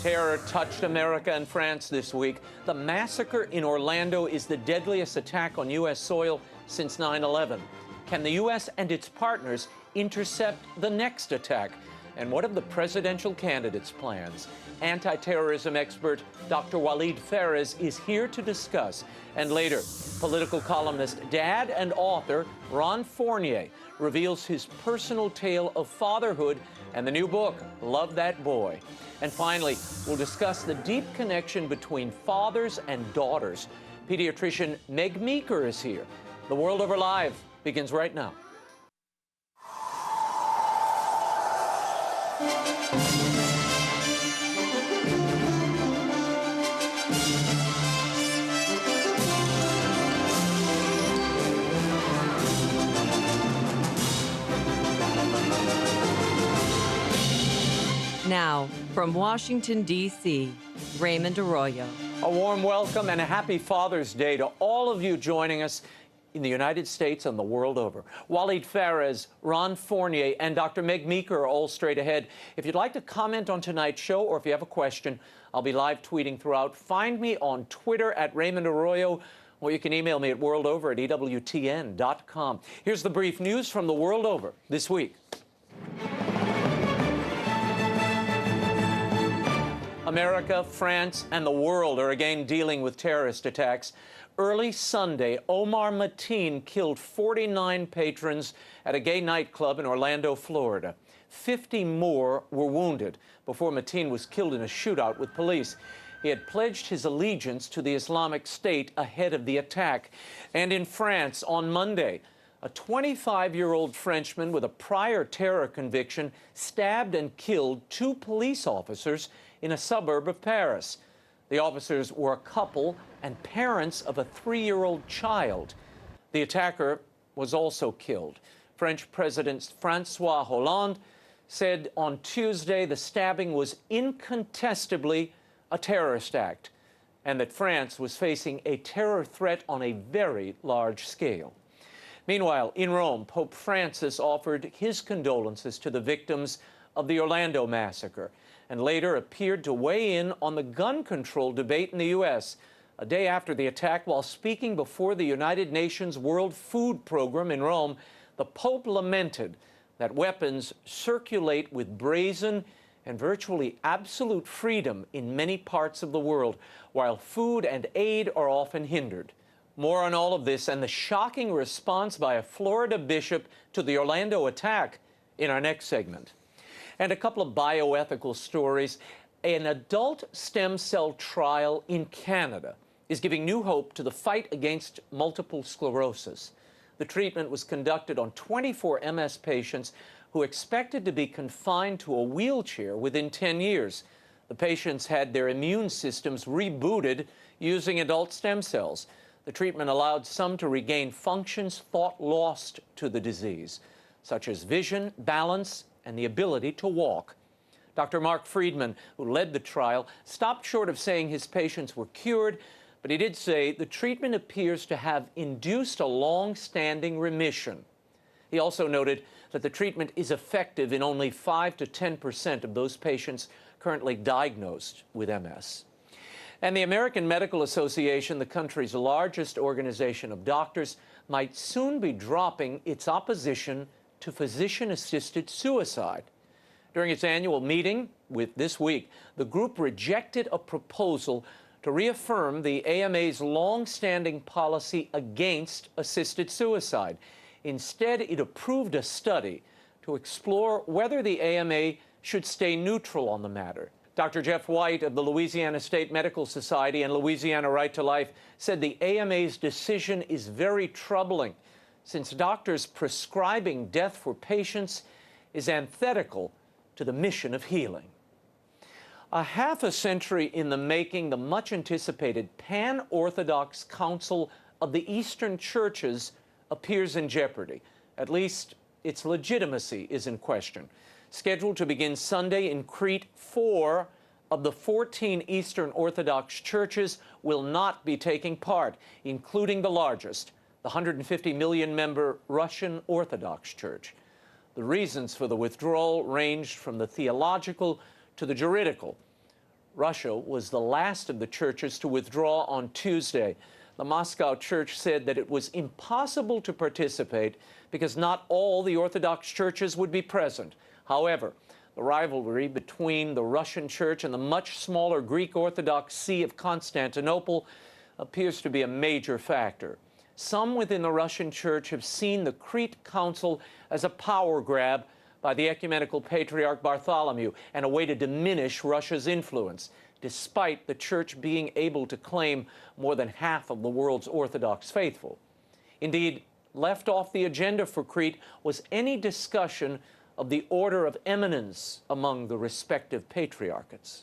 Terror touched America and France this week. The massacre in Orlando is the deadliest attack on U.S. soil since 9/11. Can the U.S. and its partners intercept the next attack? And what of the presidential candidates' plans? Anti-terrorism expert Dr. WALID PHARES is here to discuss. And later, political columnist, dad, and author Ron Fournier reveals his personal tale of fatherhood and the new book, Love That Boy. And finally, we'll discuss the deep connection between fathers and daughters. Pediatrician MEG MEEKER is here. The World Over Live begins right now. Now, from Washington, D.C., Raymond Arroyo. A warm welcome and a happy Father's Day to all of you joining us in the United States and the world over. WALID PHARES, Ron Fournier, and Dr. MEG MEEKER are all straight ahead. If you'd like to comment on tonight's show or if you have a question, I'll be live tweeting throughout. Find me on Twitter at Raymond Arroyo, or you can email me at worldover@ewtn.com. Here's the brief news from the world over this week. America, France, and the world are again dealing with terrorist attacks. Early Sunday, Omar Mateen killed 49 patrons at a gay nightclub in Orlando, Florida. 50 more were wounded before Mateen was killed in a shootout with police. He had pledged his allegiance to the Islamic State ahead of the attack. And in France, on Monday, a 25-year-old Frenchman with a prior terror conviction stabbed and killed 2 police officers in a suburb of Paris. The officers were a couple and parents of a 3-year-old child. The attacker was also killed. French President François Hollande said on Tuesday the stabbing was incontestably a terrorist act and that France was facing a terror threat on a very large scale. Meanwhile, in Rome, Pope Francis offered his condolences to the victims of the Orlando massacre and later appeared to weigh in on the gun control debate in the U.S. A day after the attack, while speaking before the United Nations World Food Program in Rome, the Pope lamented that weapons circulate with brazen and virtually absolute freedom in many parts of the world, while food and aid are often hindered. More on all of this and the shocking response by a Florida bishop to the Orlando attack in our next segment. And a couple of bioethical stories. An adult stem cell trial in Canada is giving new hope to the fight against multiple sclerosis. The treatment was conducted on 24 MS patients who expected to be confined to a wheelchair within 10 years. The patients had their immune systems rebooted using adult stem cells. The treatment allowed some to regain functions thought lost to the disease, such as vision, balance, and the ability to walk. Dr. Mark Friedman, who led the trial, stopped short of saying his patients were cured, but he did say the treatment appears to have induced a long-standing remission. He also noted that the treatment is effective in only 5 to 10% of those patients currently diagnosed with MS. And the American Medical Association, the country's largest organization of doctors, might soon be dropping its opposition to physician-assisted suicide. During its annual meeting this week, the group rejected a proposal to reaffirm the AMA's long-standing policy against assisted suicide. Instead, it approved a study to explore whether the AMA should stay neutral on the matter. Dr. Jeff White of the Louisiana State Medical Society and Louisiana Right to Life said the AMA's decision is very troubling, since doctors prescribing death for patients is antithetical to the mission of healing. A half a century in the making, the much-anticipated Pan-Orthodox Council of the Eastern Churches appears in jeopardy. At least its legitimacy is in question. Scheduled to begin Sunday in Crete, 4 of the 14 Eastern Orthodox churches will not be taking part, including the largest, the 150 million member Russian Orthodox Church. The reasons for the withdrawal ranged from the theological to the juridical. Russia was the last of the churches to withdraw on Tuesday. The Moscow church said that it was impossible to participate because not all the Orthodox churches would be present. However, the rivalry between the Russian church and the much smaller Greek Orthodox See of Constantinople appears to be a major factor. Some within the Russian church have seen the Crete Council as a power grab by the ecumenical patriarch Bartholomew and a way to diminish Russia's influence, despite the church being able to claim more than half of the world's Orthodox faithful. Indeed, left off the agenda for Crete was any discussion of the order of eminence among the respective patriarchates.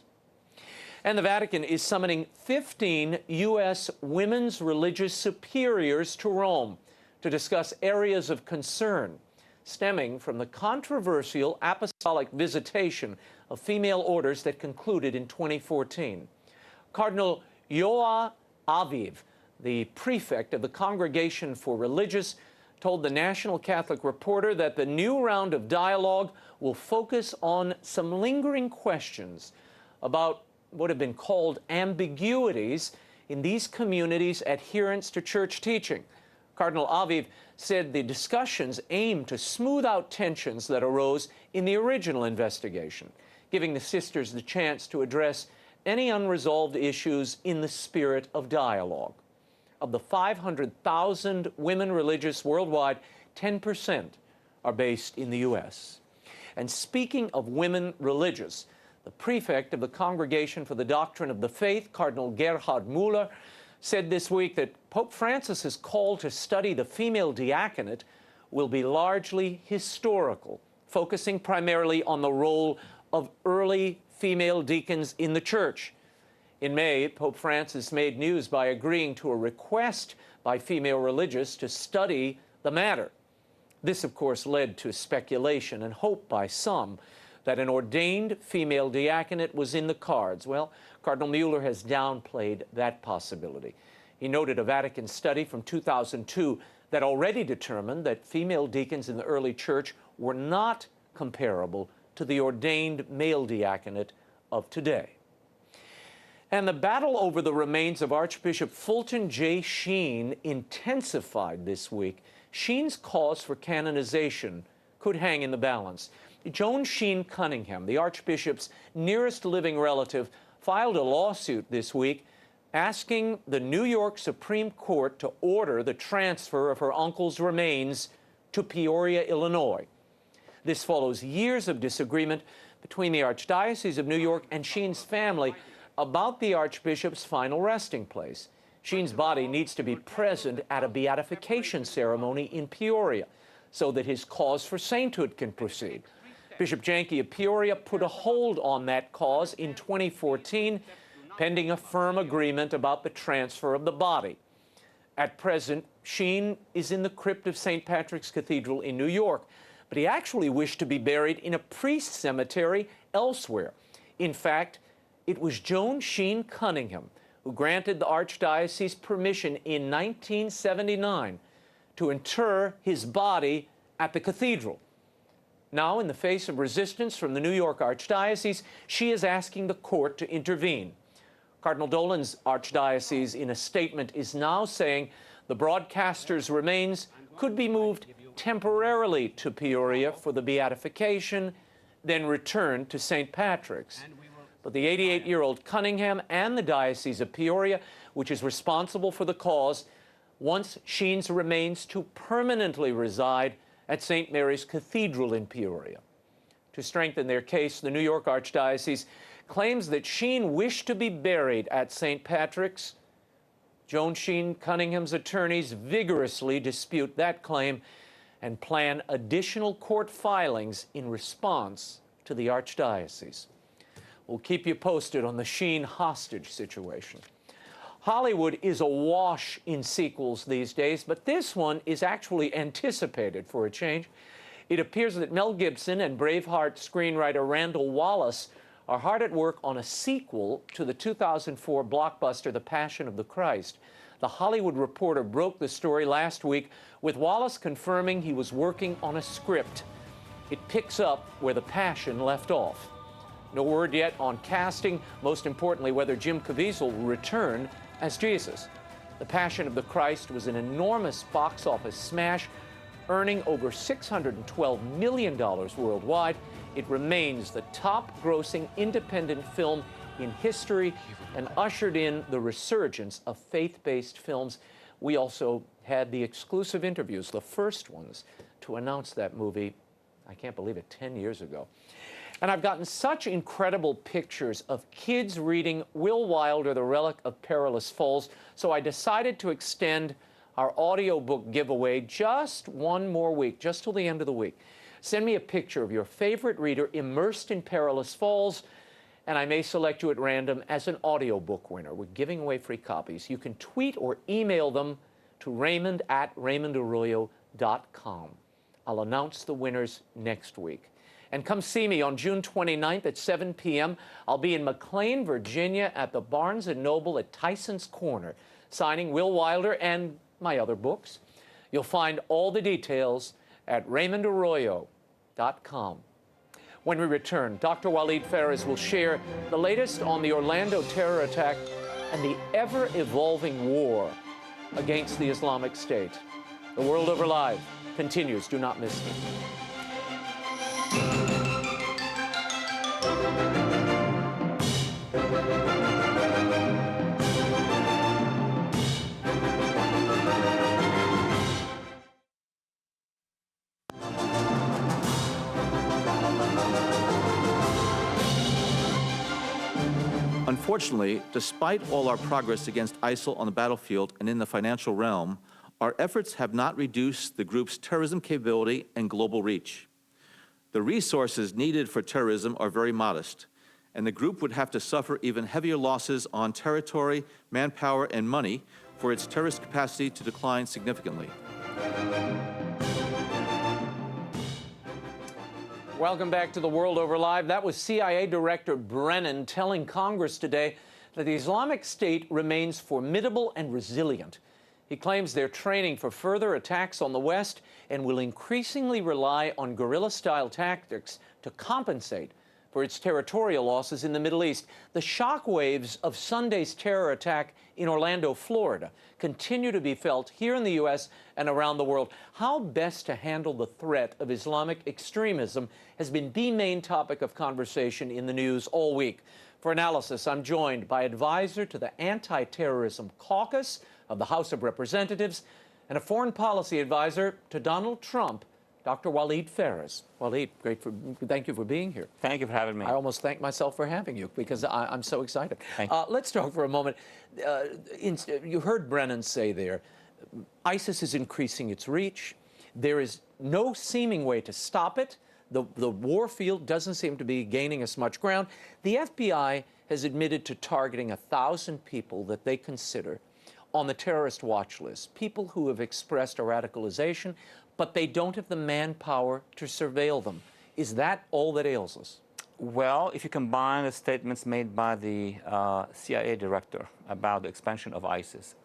And the Vatican is summoning 15 U.S. women's religious superiors to Rome to discuss areas of concern stemming from the controversial apostolic visitation of female orders that concluded in 2014. Cardinal Yoa Aviv, the prefect of the Congregation for Religious, told the National Catholic Reporter that the new round of dialogue will focus on some lingering questions about what have been called ambiguities in these communities' adherence to church teaching. Cardinal Aviv said the discussions aim to smooth out tensions that arose in the original investigation, giving the sisters the chance to address any unresolved issues in the spirit of dialogue. Of the 500,000 women religious worldwide, 10% are based in the U.S. And speaking of women religious, the prefect of the Congregation for the Doctrine of the Faith, Cardinal Gerhard Müller, said this week that Pope Francis's call to study the female diaconate will be largely historical, focusing primarily on the role of early female deacons in the church. In May, Pope Francis made news by agreeing to a request by female religious to study the matter. This, of course, led to speculation and hope by some that an ordained female diaconate was in the cards. Well, Cardinal Müller has downplayed that possibility. He noted a Vatican study from 2002 that already determined that female deacons in the early church were not comparable to the ordained male diaconate of today. And the battle over the remains of Archbishop Fulton J. Sheen intensified this week. Sheen's cause for canonization could hang in the balance. Joan Sheen Cunningham, the Archbishop's nearest living relative, filed a lawsuit this week asking the New York Supreme Court to order the transfer of her uncle's remains to Peoria, Illinois. This follows years of disagreement between the Archdiocese of New York and Sheen's family about the Archbishop's final resting place. Sheen's body needs to be present at a beatification ceremony in Peoria so that his cause for sainthood can proceed. Bishop Janke of Peoria put a hold on that cause in 2014, pending a firm agreement about the transfer of the body. At present, Sheen is in the crypt of St. Patrick's Cathedral in New York, but he actually wished to be buried in a priest cemetery elsewhere. In fact, it was Joan Sheen Cunningham who granted the Archdiocese permission in 1979 to inter his body at the cathedral. Now, in the face of resistance from the New York Archdiocese, she is asking the court to intervene. Cardinal Dolan's Archdiocese, in a statement, is now saying the broadcaster's remains could be moved temporarily to Peoria for the beatification, then returned to St. Patrick's. But the 88-year-old Cunningham and the Diocese of Peoria, which is responsible for the cause, wants Sheen's remains to permanently reside at St. Mary's Cathedral in Peoria. To strengthen their case, the New York Archdiocese claims that Sheen wished to be buried at St. Patrick's. Joan Sheen Cunningham's attorneys vigorously dispute that claim and plan additional court filings in response to the Archdiocese. We'll keep you posted on the Sheen hostage situation. Hollywood is awash in sequels these days, but this one is actually anticipated for a change. It appears that Mel Gibson and Braveheart screenwriter Randall Wallace are hard at work on a sequel to the 2004 blockbuster The Passion of the Christ. The Hollywood Reporter broke the story last week, with Wallace confirming he was working on a script. It picks up where The Passion left off. No word yet on casting, most importantly, whether Jim Caviezel will return as Jesus. The Passion of the Christ was an enormous box office smash, earning over $612 million worldwide. It remains the top-grossing independent film in history and ushered in the resurgence of faith-based films. We also had the exclusive interviews, the first ones, to announce that movie, I can't believe it, 10 years ago. And I've gotten such incredible pictures of kids reading Will Wilder, The Relic of Perilous Falls, so I decided to extend our audiobook giveaway just one more week, just till the end of the week. Send me a picture of your favorite reader immersed in Perilous Falls, and I may select you at random as an audiobook winner. We're giving away free copies. You can tweet or email them to Raymond@RaymondArroyo.com. I'll announce the winners next week. And come see me on June 29th at 7 p.m. I'll be in McLean, Virginia at the Barnes & Noble at Tyson's Corner, signing Will Wilder and my other books. You'll find all the details at RaymondArroyo.com. When we return, Dr. Walid Phares will share the latest on the Orlando terror attack and the ever-evolving war against the Islamic State. The World Over Live continues. Do not miss it. Unfortunately, despite all our progress against ISIL on the battlefield and in the financial realm, our efforts have not reduced the group's terrorism capability and global reach. The resources needed for terrorism are very modest, and the group would have to suffer even heavier losses on territory, manpower, and money for its terrorist capacity to decline significantly. Welcome back to The World Over Live. That was CIA Director Brennan telling Congress today that the Islamic State remains formidable and resilient. He claims they're training for further attacks on the West and will increasingly rely on guerrilla-style tactics to compensate for its territorial losses in the Middle East. The shockwaves of Sunday's terror attack in Orlando, Florida, continue to be felt here in the U.S. and around the world. How best to handle the threat of Islamic extremism has been the main topic of conversation in the news all week. For analysis, I'm joined by advisor to the Anti-Terrorism Caucus of the House of Representatives and a foreign policy advisor to Donald Trump, Dr. Walid Phares. Walid, thank you for being here. Thank you for having me. I almost thank myself for having you because I'm so excited. Thank you. Let's talk for a moment. You heard Brennan say there, ISIS is increasing its reach. There is no seeming way to stop it. The war field doesn't seem to be gaining as much ground. The FBI has admitted to targeting 1,000 people that they consider on the terrorist watch list, people who have expressed a radicalization, but they don't have the manpower to surveil them. Is that all that ails us? Well, if you combine the statements made by the CIA director about the expansion of ISIS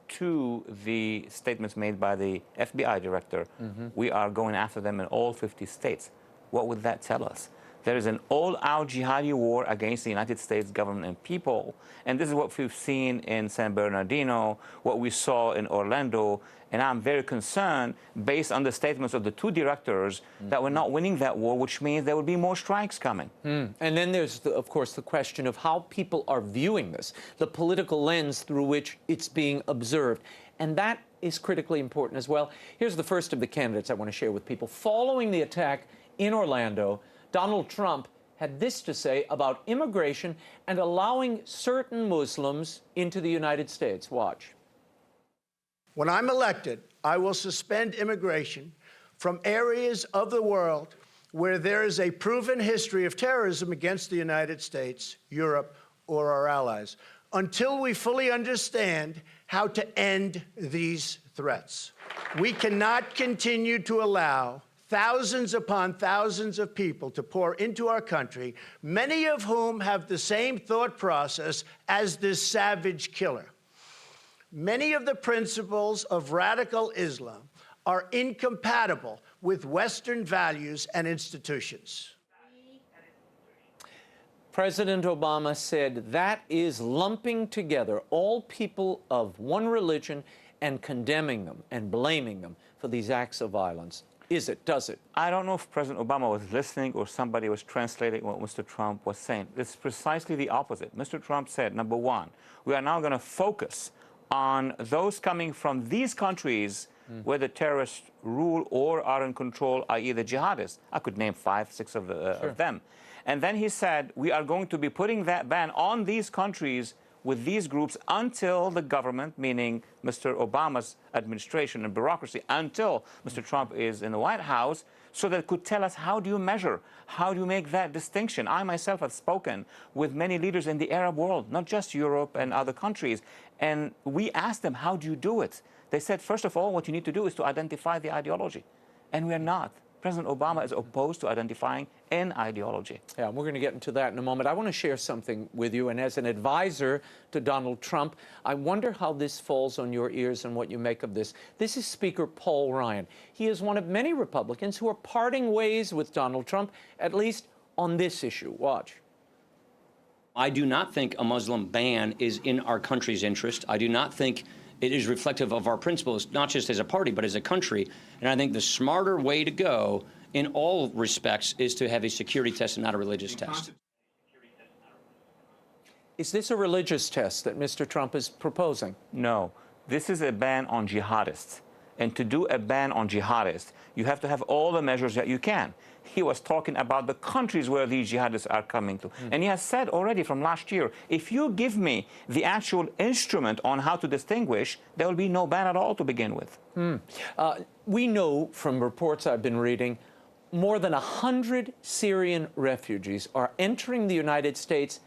to the statements made by the FBI director, we are going after them in all 50 states. What would that tell us? There is an all-out jihadi war against the United States government and people. And this is what we've seen in San Bernardino, what we saw in Orlando. And I'm very concerned, based on the statements of the two directors, that we're not winning that war, which means there will be more strikes coming. And then there's, of course, the question of how people are viewing this, the political lens through which it's being observed. And that is critically important as well. Here's the first of the candidates I want to share with people. Following the attack in Orlando, Donald Trump had this to say about immigration and allowing certain Muslims into the United States. Watch. When I'm elected, I will suspend immigration from areas of the world where there is a proven history of terrorism against the United States, Europe, or our allies, until we fully understand how to end these threats. We cannot continue to allow thousands upon thousands of people to pour into our country, many of whom have the same thought process as this savage killer. Many of the principles of radical Islam are incompatible with Western values and institutions. President Obama said that is lumping together all people of one religion and condemning them and blaming them for these acts of violence. Is it? Does it? I don't know if President Obama was listening or somebody was translating what Mr. Trump was saying. It's precisely the opposite. Mr. Trump said, number one, we are now going to focus on those coming from these countries where the terrorists rule or are in control, i.e. the jihadists. I could name 5, 6 of them. And then he said, we are going to be putting that ban on these countries with these groups until the government, meaning Mr. Obama's administration and bureaucracy, until Mr. Trump is in the White House, so that it could tell us, how do you measure? How do you make that distinction? I myself have spoken with many leaders in the Arab world, not just Europe and other countries, and we asked them, how do you do it? They said, first of all, what you need to do is to identify the ideology, and we are not. President Obama is opposed to identifying an ideology. Yeah, we're going to get into that in a moment. I want to share something with you, and as an advisor to Donald Trump, I wonder how this falls on your ears and what you make of this. This is Speaker Paul Ryan. He is one of many Republicans who are parting ways with Donald Trump, at least on this issue. Watch. I do not think a Muslim ban is in our country's interest. I do not think it is reflective of our principles, not just as a party, but as a country. And I think the smarter way to go in all respects is to have a security test and not a religious test. Is this a religious test that Mr. Trump is proposing? No. This is a ban on jihadists. And to do a ban on jihadists, you have to have all the measures that you can. He was talking about the countries where these jihadists are coming to. And he has said already from last year, if you give me the actual instrument on how to distinguish, there will be no ban at all to begin with. We know from reports I've been reading, more than 100 Syrian refugees are entering the United States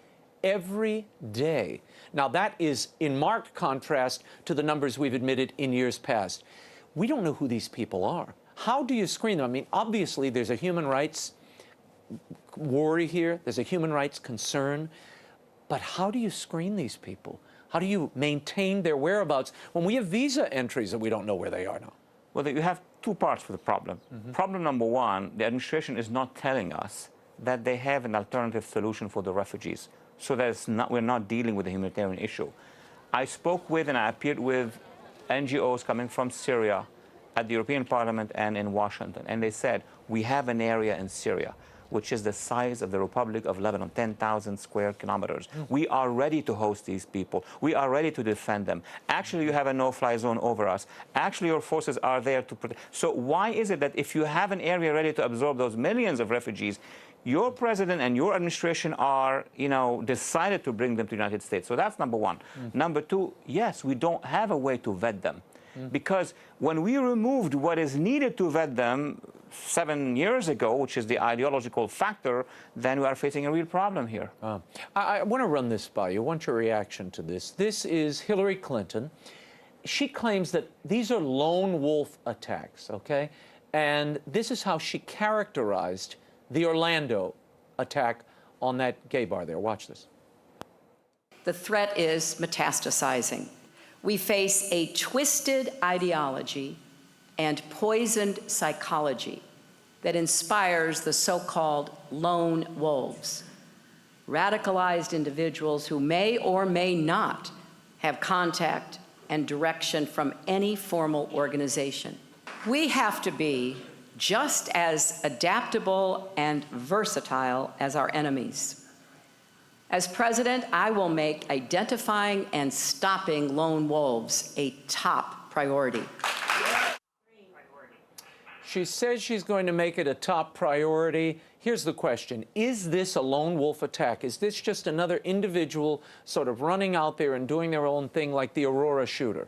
every day. Now, that is in marked contrast to the numbers we've admitted in years past. We don't know who these people are. How do you screen them? I mean, obviously, there's a human rights worry here. There's a human rights concern. But how do you screen these people? How do you maintain their whereabouts when we have visa entries and we don't know where they are now? Well, you have two parts for the problem. Problem number one, the administration is not telling us that they have an alternative solution for the refugees. So that we're not dealing with a humanitarian issue. I spoke with and I appeared with NGOs coming from Syria at the European Parliament and in Washington. And they said, we have an area in Syria, which is the size of the Republic of Lebanon, 10,000 square kilometers. We are ready to host these people. We are ready to defend them. Actually, you have a no-fly zone over us. Actually, your forces are there to protect. So why is it that if you have an area ready to absorb those millions of refugees, your president and your administration are, decided to bring them to the United States? So that's number one. Number two, yes, we don't have a way to vet them. Because when we removed what is needed to vet them 7 years ago, which is the ideological factor, then we are facing a real problem here. I want to run this by you. I want your reaction to this. This is Hillary Clinton. She claims that these are lone wolf attacks, okay? And this is how she characterized the Orlando attack on that gay bar there. Watch this. The threat is metastasizing. We face a twisted ideology and poisoned psychology that inspires the so-called lone wolves, radicalized individuals who may or may not have contact and direction from any formal organization. We have to be just as adaptable and versatile as our enemies. As president, I will make identifying and stopping lone wolves a top priority. She says she's going to make it a top priority. Here's the question. Is this a lone wolf attack? Is this just another individual sort of running out there and doing their own thing like the Aurora shooter?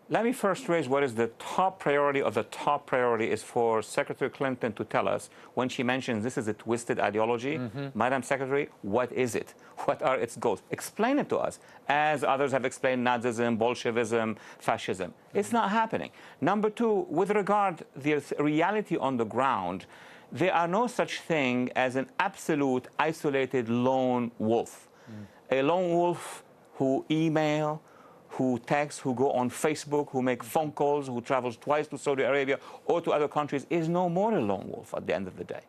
Let me first raise what is the top priority of the top priority is for Secretary Clinton to tell us when she mentions this is a twisted ideology. Madam Secretary, what is it? What are its goals? Explain it to us, as others have explained Nazism, Bolshevism, fascism. It's not happening. Number two, with regard to the reality on the ground, there are no such thing as an absolute isolated lone wolf. A lone wolf who email, who text, who go on Facebook, who make phone calls, who travels twice to Saudi Arabia or to other countries, is no more a lone wolf at the end of the day.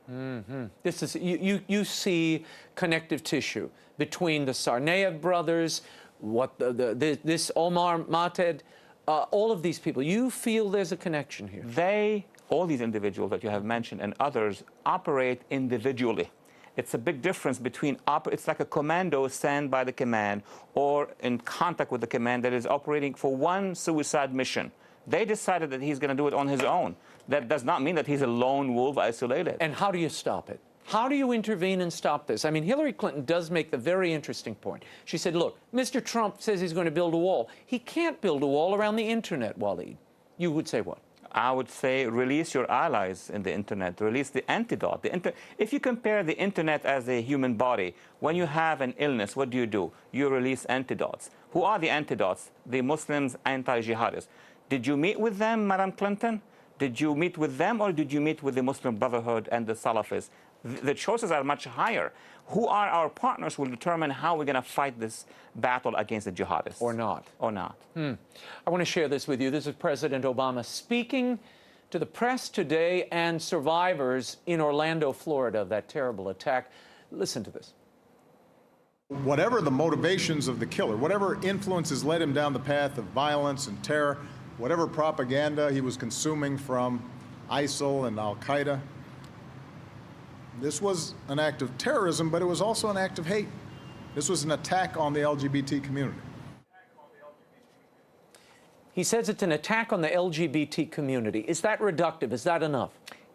This is, you see connective tissue between the Tsarnaev brothers, this Omar Mated, all of these people. You feel there's a connection here. All these individuals that you have mentioned and others operate individually. It's a big difference between, it's like a commando sent by the command or in contact with the command that is operating for one suicide mission. They decided that he's going to do it on his own. That does not mean that he's a lone wolf isolated. And how do you stop it? How do you intervene and stop this? I mean, Hillary Clinton does make the very interesting point. She said, look, Mr. Trump says he's going to build a wall. He can't build a wall around the internet, Walid. You would say what? I would say release your allies in the internet, release the antidote. If you compare the internet as a human body, when you have an illness, what do? You release antidotes. Who are the antidotes? The Muslims, anti-jihadists. Did you meet with them, Madam Clinton? Did you meet with them, or did you meet with the Muslim Brotherhood and the Salafists? The choices are much higher. Who are our partners will determine how we're going to fight this battle against the jihadists. Or not. Or not. I want to share this with you. This is President Obama speaking to the press today and survivors in Orlando, Florida, of that terrible attack. Listen to this. Whatever the motivations of the killer, whatever influences led him down the path of violence and terror, whatever propaganda he was consuming from ISIL and al-Qaeda, this was an act of terrorism, but it was also an act of hate. This was an attack on the LGBT community. He says it's an attack on the LGBT community. Is that reductive? Is that enough?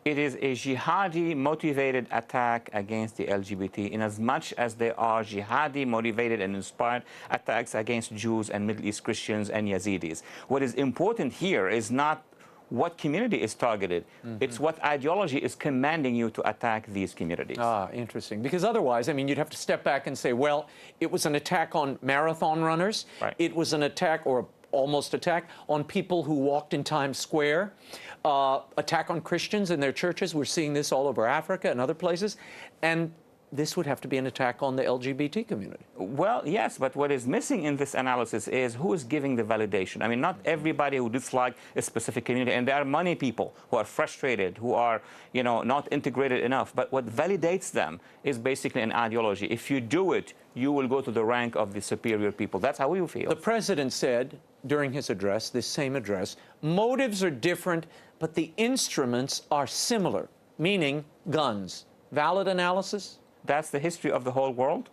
It is a jihadi-motivated attack against the LGBT, in as much as there are jihadi-motivated and inspired attacks against Jews and Middle East Christians and Yazidis. What is important here is not what community is targeted. It's what ideology is commanding you to attack these communities. Ah, interesting. Because otherwise, I mean, you'd have to step back and say, well, it was an attack on marathon runners. Right. It was an attack, or almost attack, on people who walked in Times Square. Attack on Christians in their churches. We're seeing this all over Africa and other places. And this would have to be an attack on the LGBT community. Well, yes, but what is missing in this analysis is who is giving the validation. I mean, not everybody who dislikes a specific community, and there are many people who are frustrated, who are, you know, not integrated enough. But what validates them is basically an ideology. If you do it, you will go to the rank of the superior people. That's how we feel. The president said during his address, this same address, motives are different, but the instruments are similar, meaning guns. Valid analysis? That's the history of the whole world.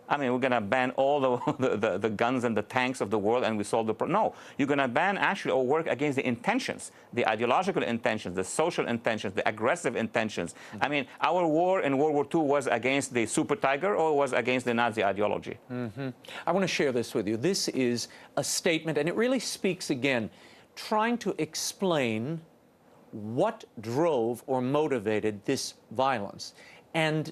I mean, we're going to ban all the guns and the tanks of the world and we solve the problem. No, you're going to ban actually or work against the intentions, the ideological intentions, the social intentions, the aggressive intentions. I mean, our war in World War II was against the super tiger or was against the Nazi ideology? I want to share this with you. This is a statement, and it really speaks again, trying to explain what drove or motivated this violence. And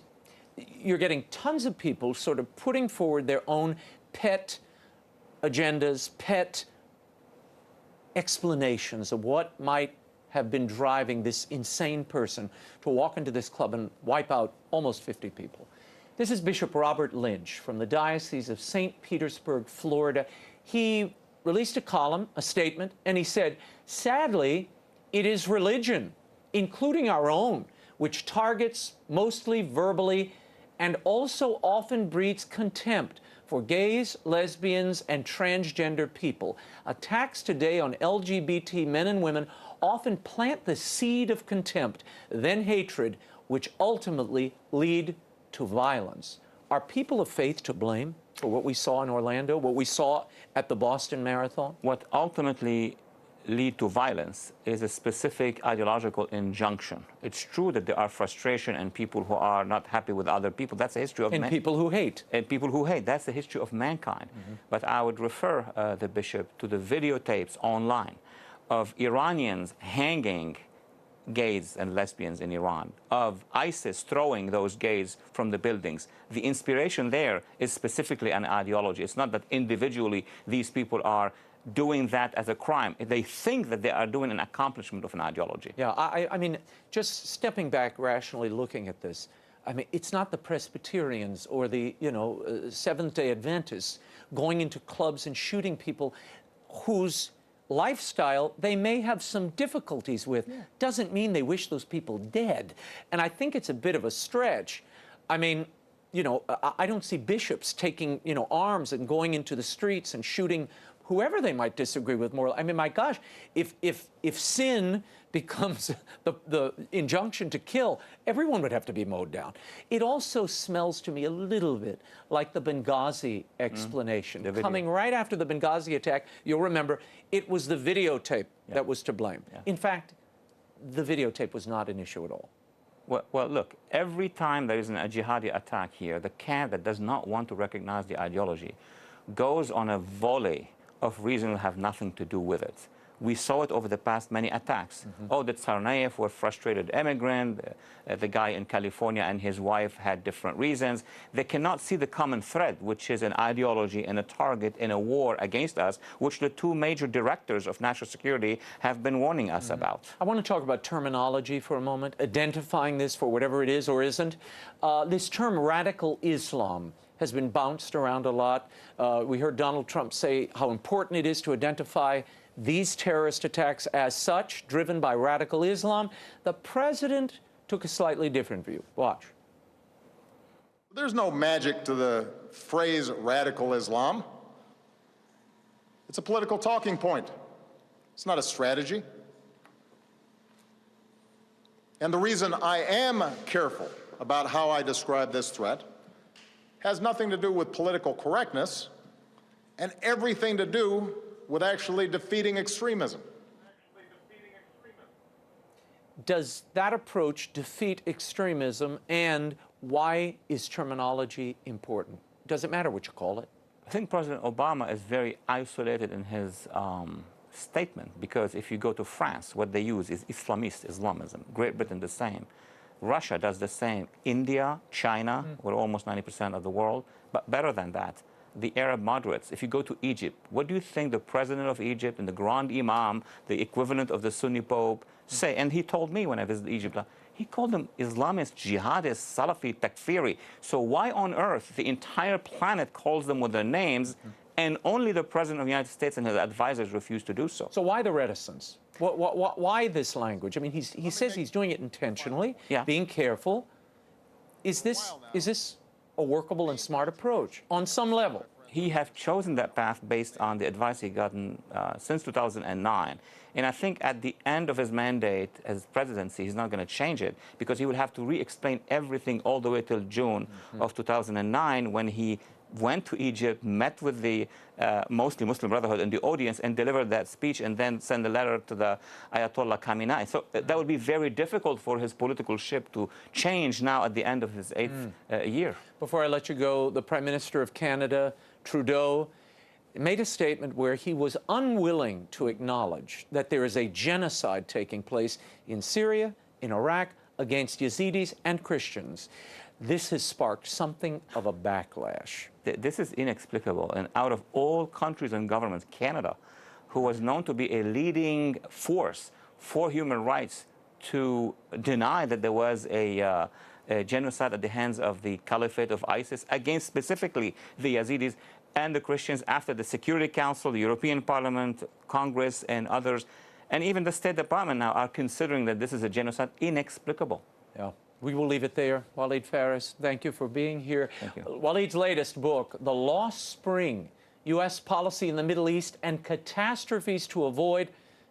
you're getting tons of people sort of putting forward their own pet agendas, pet explanations of what might have been driving this insane person to walk into this club and wipe out almost 50 people. This is Bishop Robert Lynch from the Diocese of St. Petersburg, Florida. He released a column, a statement, and he said, sadly, it is religion, including our own, which targets mostly verbally and also often breeds contempt for gays, lesbians, and transgender people. Attacks today on LGBT men and women often plant the seed of contempt, then hatred, which ultimately lead to violence. Are people of faith to blame for what we saw in Orlando, what we saw at the Boston Marathon? What ultimately lead to violence is a specific ideological injunction. It's true that there are frustration and people who are not happy with other people. That's the history of and people who hate. And people who hate. That's the history of mankind. But I would refer the bishop to the videotapes online of Iranians hanging gays and lesbians in Iran, of ISIS throwing those gays from the buildings. The inspiration there is specifically an ideology. It's not that individually these people are doing that as a crime. They think that they are doing an accomplishment of an ideology. Yeah, I mean, just stepping back rationally looking at this, I mean, it's not the Presbyterians or the, Seventh-day Adventists going into clubs and shooting people. whose lifestyle they may have some difficulties with. Doesn't mean they wish those people dead. And I think it's a bit of a stretch. I mean, you know, I don't see bishops taking, you know, arms and going into the streets and shooting whoever they might disagree with morally. I mean, my gosh, if sin becomes the injunction to kill, everyone would have to be mowed down. It also smells to me a little bit like the Benghazi explanation. Coming right after the Benghazi attack, you'll remember, it was the videotape that was to blame. In fact, the videotape was not an issue at all. Well, look, every time there is a jihadi attack here, the camp that does not want to recognize the ideology goes on a volley of reasons that have nothing to do with it. We saw it over the past many attacks. Oh, the Tsarnaev were frustrated immigrant. The guy in California and his wife had different reasons. They cannot see the common thread, which is an ideology and a target in a war against us, which the two major directors of national security have been warning us about. I want to talk about terminology for a moment, identifying this for whatever it is or isn't. This term radical Islam has been bounced around a lot. We heard Donald Trump say how important it is to identify these terrorist attacks as such, driven by radical Islam. The president took a slightly different view. Watch. There's no magic to the phrase radical Islam. It's a political talking point. It's not a strategy. And the reason I am careful about how I describe this threat has nothing to do with political correctness and everything to do with actually defeating extremism. Does that approach defeat extremism, and why is terminology important? Does it matter what you call it? I think President Obama is very isolated in his statement, because if you go to France, what they use is Islamist Islamism. Great Britain, the same. Russia does the same. India, China, we're almost 90% of the world, but better than that, the Arab moderates. If you go to Egypt, what do you think the president of Egypt and the Grand Imam, the equivalent of the Sunni Pope, say? And he told me when I visited Egypt, he called them Islamist, jihadist, Salafi, takfiri. So why on earth the entire planet calls them with their names, and only the president of the United States and his advisors refuse to do so? So why the reticence? Why this language? I mean, he says he's doing it intentionally, being careful. Is this a workable and smart approach on some level? He has chosen that path based on the advice he gotten since 2009. And I think at the end of his mandate as presidency, he's not going to change it, because he will have to re-explain everything all the way till June of 2009, when he went to Egypt, met with the mostly Muslim Brotherhood in the audience, and delivered that speech, and then sent a letter to the Ayatollah Khamenei. So that would be very difficult for his political ship to change now at the end of his 8th year. Before I let you go, the Prime Minister of Canada, Trudeau, made a statement where he was unwilling to acknowledge that there is a genocide taking place in Syria, in Iraq, against Yazidis and Christians. This has sparked something of a backlash. This is inexplicable. And out of all countries and governments, Canada, who was known to be a leading force for human rights, to deny that there was a genocide at the hands of the Caliphate of ISIS against specifically the Yazidis and the Christians, after the Security Council, the European Parliament, Congress, and others, and even the State Department now are considering that this is a genocide. Inexplicable. Yeah. We will leave it there. Walid Phares, thank you for being here. Thank you. Walid's latest book, The Lost Spring, U.S. Policy in the Middle East and Catastrophes to Avoid,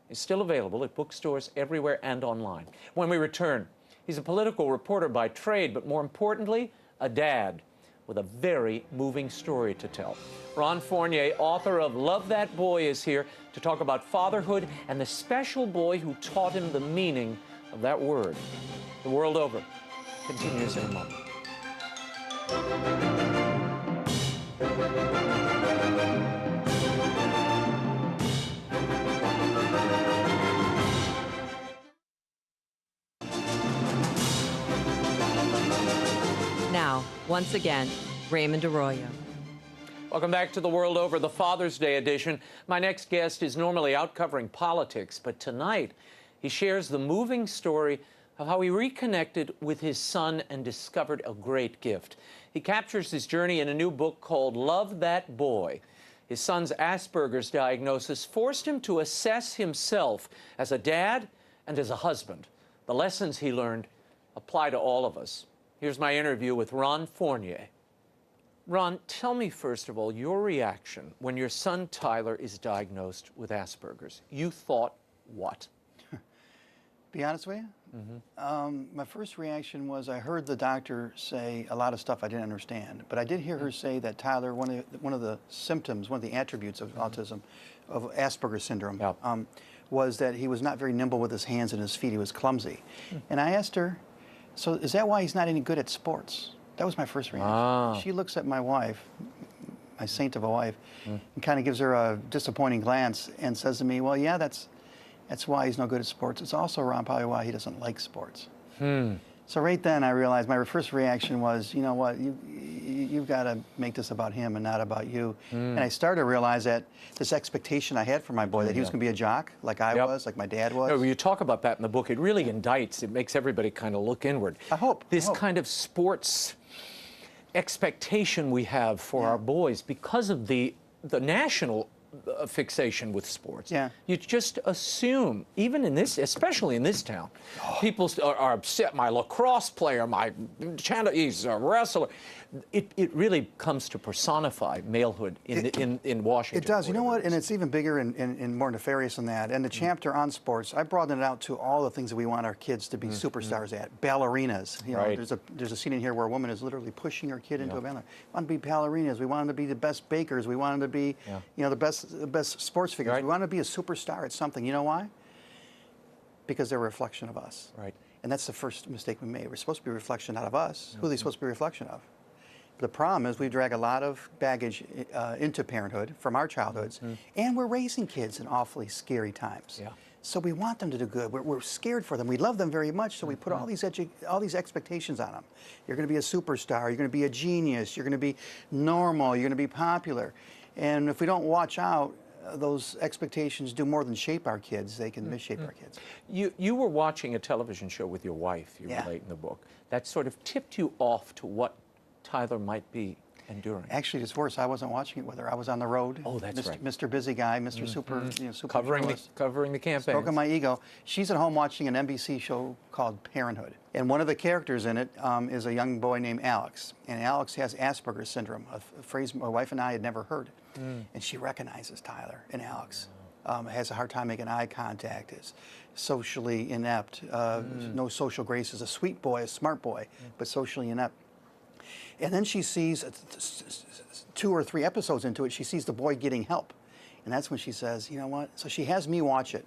is still available at bookstores everywhere and online. When we return, he's a political reporter by trade, but more importantly, a dad with a very moving story to tell. Ron Fournier, author of Love That Boy, is here to talk about fatherhood and the special boy who taught him the meaning of that word. The World Over continues in a moment. Now, once again, Raymond Arroyo. Welcome back to The World Over, the Father's Day edition. My next guest is normally out covering politics, but tonight he shares the moving story of how he reconnected with his son and discovered a great gift. He captures his journey in a new book called Love That Boy. His son's Asperger's diagnosis forced him to assess himself as a dad and as a husband. The lessons he learned apply to all of us. Here's my interview with Ron Fournier. Ron, tell me, first of all, your reaction when your son Tyler is diagnosed with Asperger's. You thought what? Be honest with you? My first reaction was I heard the doctor say a lot of stuff I didn't understand, but I did hear her say that Tyler, one of the symptoms, one of the attributes of autism, of Asperger's syndrome, was that he was not very nimble with his hands and his feet. He was clumsy. And I asked her, so is that why he's not any good at sports? That was my first reaction. She looks at my wife, my saint of a wife, and kind of gives her a disappointing glance and says to me, well, yeah, that's why he's no good at sports. It's also, Ron, probably why he doesn't like sports. So right then I realized my first reaction was, you know what, you've got to make this about him and not about you. And I started to realize that this expectation I had for my boy, that he was going to be a jock like I was, like my dad was. No, you talk about that in the book. It really indicts, it makes everybody kind of look inward. I hope. This kind of sports expectation we have for our boys because of the national fixation with sports. You just assume, even in this, especially in this town, people are upset. My lacrosse player, he's a wrestler. It really comes to personify malehood in Washington. It does. You know what? And it's even bigger and more nefarious than that. And the chapter on sports, I broadened it out to all the things that we want our kids to be superstars at. Ballerinas. You know, there's a scene in here where a woman is literally pushing her kid into a ballerina. We want to be ballerinas. We want them to be the best bakers. We want them to be, you know, the best sports figures. We want to be a superstar at something. You know why? Because they're a reflection of us. And that's the first mistake we made. We're supposed to be a reflection not of us. Who are they supposed to be a reflection of? The problem is we drag a lot of baggage into parenthood from our childhoods, and we're raising kids in awfully scary times. So we want them to do good. We're scared for them. We love them very much, so we put all these expectations on them. You're going to be a superstar. You're going to be a genius. You're going to be normal. You're going to be popular. And if we don't watch out, those expectations do more than shape our kids. They can misshape our kids. You were watching a television show with your wife, you relate in the book, that sort of tipped you off to what Tyler might be enduring. Actually, it's worse. I wasn't watching it with her. I was on the road. Oh, that's right. Mr. Busy Guy, Mr. Super, super covering the campaign. Stroking my ego. She's at home watching an NBC show called Parenthood, and one of the characters in it is a young boy named Alex, and Alex has Asperger's syndrome, a phrase my wife and I had never heard, and she recognizes Tyler and Alex. Has a hard time making eye contact, is socially inept, no social graces, a sweet boy, a smart boy, but socially inept. And then she sees 2 or 3 episodes into it, she sees the boy getting help. And that's when she says, you know what? So she has me watch it.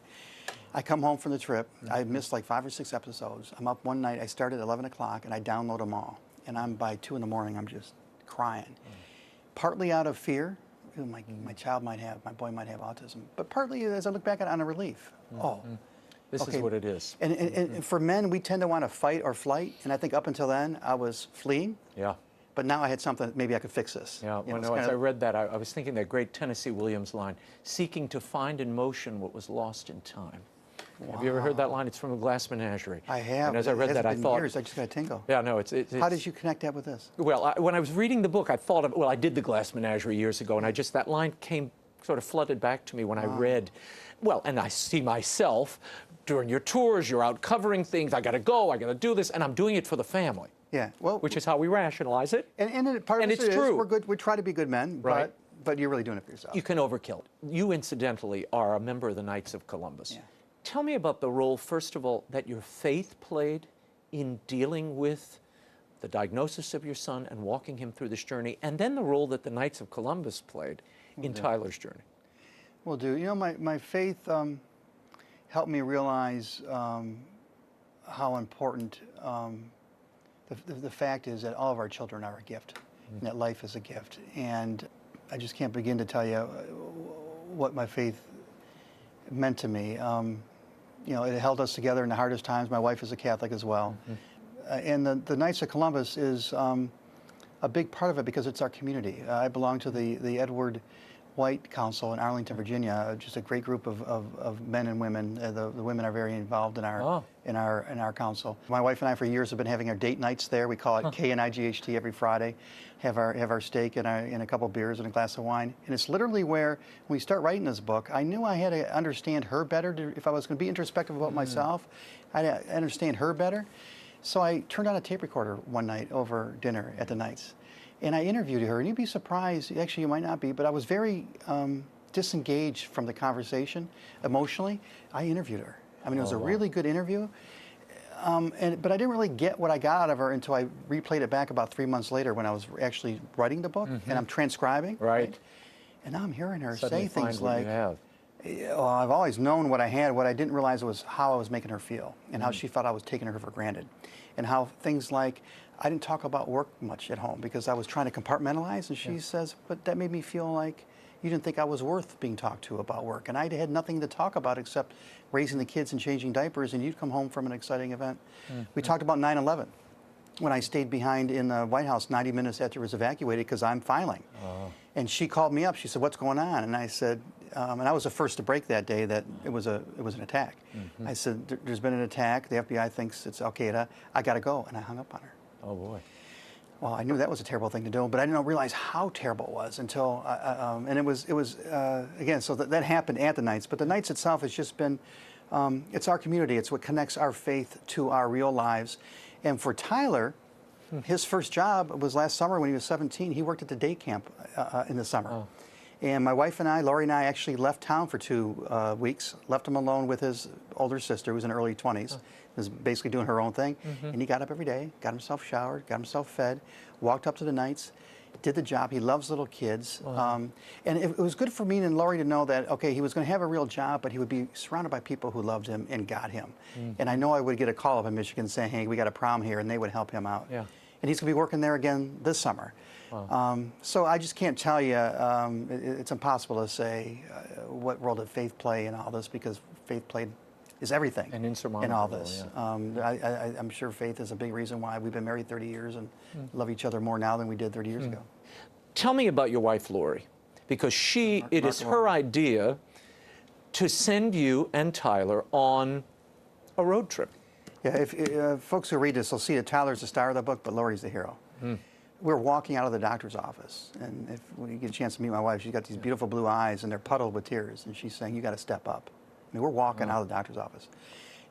I come home from the trip. I missed like 5 or 6 episodes. I'm up one night. I start at 11 o'clock, and I download them all. And by 2 in the morning, I'm just crying. Partly out of fear. My boy might have autism. But partly, as I look back on a relief. This is what it is. And for men, we tend to want to fight or flight. And I think up until then, I was fleeing. But now I had something, maybe I could fix this. As I read that, I was thinking that great Tennessee Williams line, seeking to find in motion what was lost in time. Have you ever heard that line? It's from The Glass Menagerie. I have. And as I read that, I thought... years. I just got a tingle. Yeah, no, it's How did you connect that with this? Well, when I was reading the book, I thought of... Well, I did The Glass Menagerie years ago, and that line came sort of flooded back to me when I read... Well, and I see myself during your tours, you're out covering things, I got to go, I got to do this, and I'm doing it for the family. Well, which is how we rationalize it. And part of it's true. We're good. We try to be good men, but you're really doing it for yourself. You can overkill. You, incidentally, are a member of the Knights of Columbus. Tell me about the role, first of all, that your faith played in dealing with the diagnosis of your son and walking him through this journey, and then the role that the Knights of Columbus played in Tyler's journey. Will do. You know, my faith helped me realize how important the fact is that all of our children are a gift, and that life is a gift. And I just can't begin to tell you what my faith meant to me. You know, it held us together in the hardest times. My wife is a Catholic as well. And the Knights of Columbus is a big part of it because it's our community. I belong to the Edward white council in Arlington, Virginia. Just a great group of men and women. The women are very involved in our council. My wife and I for years have been having our date nights there. We call it KNIGHT every Friday. Have our steak and a couple beers and a glass of wine. And it's literally where, when we start writing this book, I knew I had to understand her better. If I was going to be introspective about myself, I had to understand her better. So I turned on a tape recorder one night over dinner at the Knights. And I interviewed her, and you'd be surprised, actually you might not be, but I was very disengaged from the conversation emotionally. I interviewed her. I mean, it was a really good interview, but I didn't really get what I got out of her until I replayed it back about 3 months later when I was actually writing the book, and I'm transcribing. Right. And now I'm hearing her Suddenly say things find what like, you have. well, I've always known what I had. What I didn't realize was how I was making her feel and how she felt I was taking her for granted. And how things like, I didn't talk about work much at home because I was trying to compartmentalize. And she says, but that made me feel like you didn't think I was worth being talked to about work. And I had nothing to talk about except raising the kids and changing diapers. And you'd come home from an exciting event. We talked about 9/11. When I stayed behind in the White House 90 minutes after it was evacuated because I'm filing. And she called me up. She said, what's going on? And I said, and I was the first to break that day that it was an attack. I said, there's been an attack. The FBI thinks it's Al-Qaeda. I got to go. And I hung up on her. Oh, boy. Well, I knew that was a terrible thing to do, but I didn't realize how terrible it was until, and it was again, so that happened at the Knights. But the Knights itself has just been, it's our community. It's what connects our faith to our real lives. And for Tyler, his first job was last summer when he was 17. He worked at the day camp in the summer. And my wife and I, Lori and I, actually left town for 2 weeks, left him alone with his older sister, who was in her early 20s, was basically doing her own thing. And he got up every day, got himself showered, got himself fed, walked up to the Knights, did the job. He loves little kids. And it was good for me and Lori to know that, okay, he was going to have a real job, but he would be surrounded by people who loved him and got him. And I know I would get a call up in Michigan saying, hey, we got a problem here, and they would help him out. And he's going to be working there again this summer. So I just can't tell you, it's impossible to say what role did faith play in all this, because faith is everything and in all this. I'm sure faith is a big reason why we've been married 30 years and love each other more now than we did 30 years ago. Tell me about your wife, Lori, because it is her idea to send you and Tyler on a road trip. Yeah, if folks who read this will see that Tyler's the star of the book, but Lori's the hero. We're walking out of the doctor's office, and if we get a chance to meet my wife, she's got these beautiful blue eyes, and they're puddled with tears, and she's saying, you got to step up. I mean, we're walking out of the doctor's office.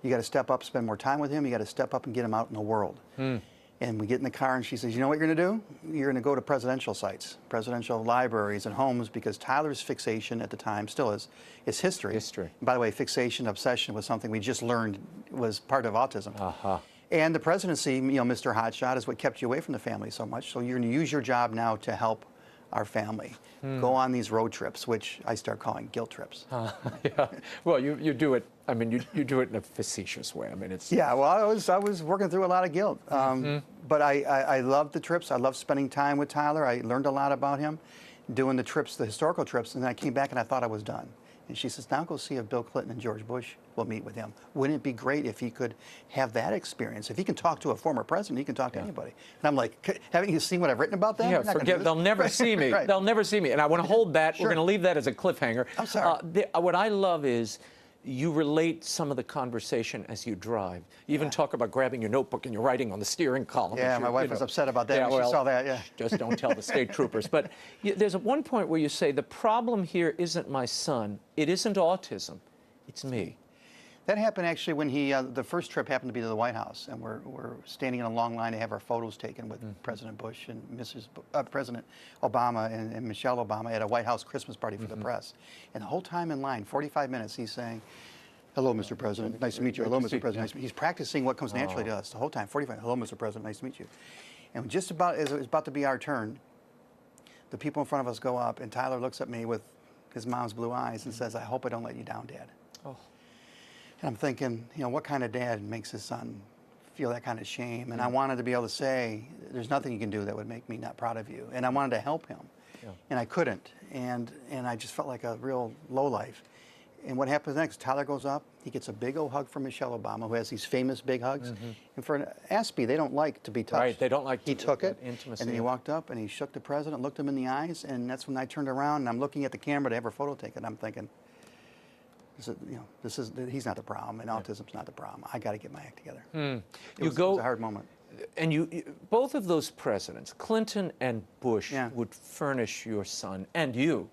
You got to step up, spend more time with him. You got to step up and get him out in the world. And we get in the car, and she says, you know what you're going to do? You're going to go to presidential sites, presidential libraries and homes, because Tyler's fixation at the time still is history. And by the way, fixation, obsession was something we just learned was part of autism. And the presidency, Mr. Hotshot, is what kept you away from the family so much. So you're going to use your job now to help our family. Go on these road trips, which I start calling guilt trips. Well, you do it. I mean, you do it in a facetious way. I mean, it's well, I was working through a lot of guilt, but I loved the trips. I loved spending time with Tyler. I learned a lot about him, doing the trips, the historical trips, and then I came back and I thought I was done. And she says, now go see if Bill Clinton and George Bush will meet with him. Wouldn't it be great if he could have that experience? If he can talk to a former president, he can talk to anybody. And I'm like, haven't you seen what I've written about them? Yeah, forget, they'll never see me. They'll never see me. And I want to hold that. We're going to leave that as a cliffhanger. I'm sorry. What I love is you relate some of the conversation as you drive. You even talk about grabbing your notebook and you're writing on the steering column. Yeah, my wife was upset about that when she saw that, Just don't tell the state troopers. But there's one point where you say, the problem here isn't my son, it isn't autism, it's me. That happened actually when the first trip happened to be to the White House, and we're standing in a long line to have our photos taken with President Bush and President Obama and Michelle Obama at a White House Christmas party for the press. And the whole time in line, 45 minutes, he's saying, hello, Mr. President, nice to meet you. Hello, Mr. President, nice to meet you. He's practicing what comes naturally to us the whole time, 45, hello, Mr. President, nice to meet you. And just about as it was about to be our turn, the people in front of us go up, and Tyler looks at me with his mom's blue eyes and says, I hope I don't let you down, Dad. And I'm thinking, what kind of dad makes his son feel that kind of shame? And I wanted to be able to say, there's nothing you can do that would make me not proud of you. And I wanted to help him. And I couldn't. And I just felt like a real lowlife. And what happens next? Tyler goes up. He gets a big old hug from Michelle Obama, who has these famous big hugs. And for an Aspie, they don't like to be touched. Right, they don't like He took it, intimacy. and then he walked up and he shook the president, looked him in the eyes, and that's when I turned around and I'm looking at the camera to have her photo taken. I'm thinking, he's not the problem, and autism's not the problem. I got to get my act together. It was a hard moment. And both of those presidents, Clinton and Bush, would furnish your son and you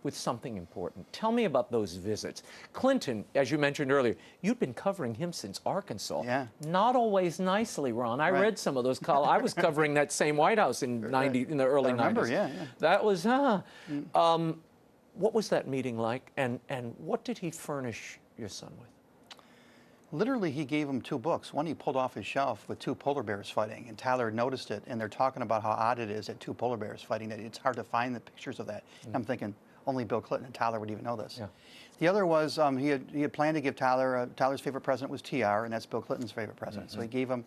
with something important. Tell me about those visits. Clinton, as you mentioned earlier, you'd been covering him since Arkansas. Yeah. Not always nicely, Ron. I read some of those columns. I was covering that same White House in the early 90s. I remember, yeah. That was, what was that meeting like, and what did he furnish your son with? Literally, he gave him 2 books. One he pulled off his shelf with 2 polar bears fighting, and Tyler noticed it, and they're talking about how odd it is that 2 polar bears fighting, that it's hard to find the pictures of that. And I'm thinking, only Bill Clinton and Tyler would even know this. The other was he had planned to give Tyler, Tyler's favorite president was TR, and that's Bill Clinton's favorite president. So he gave him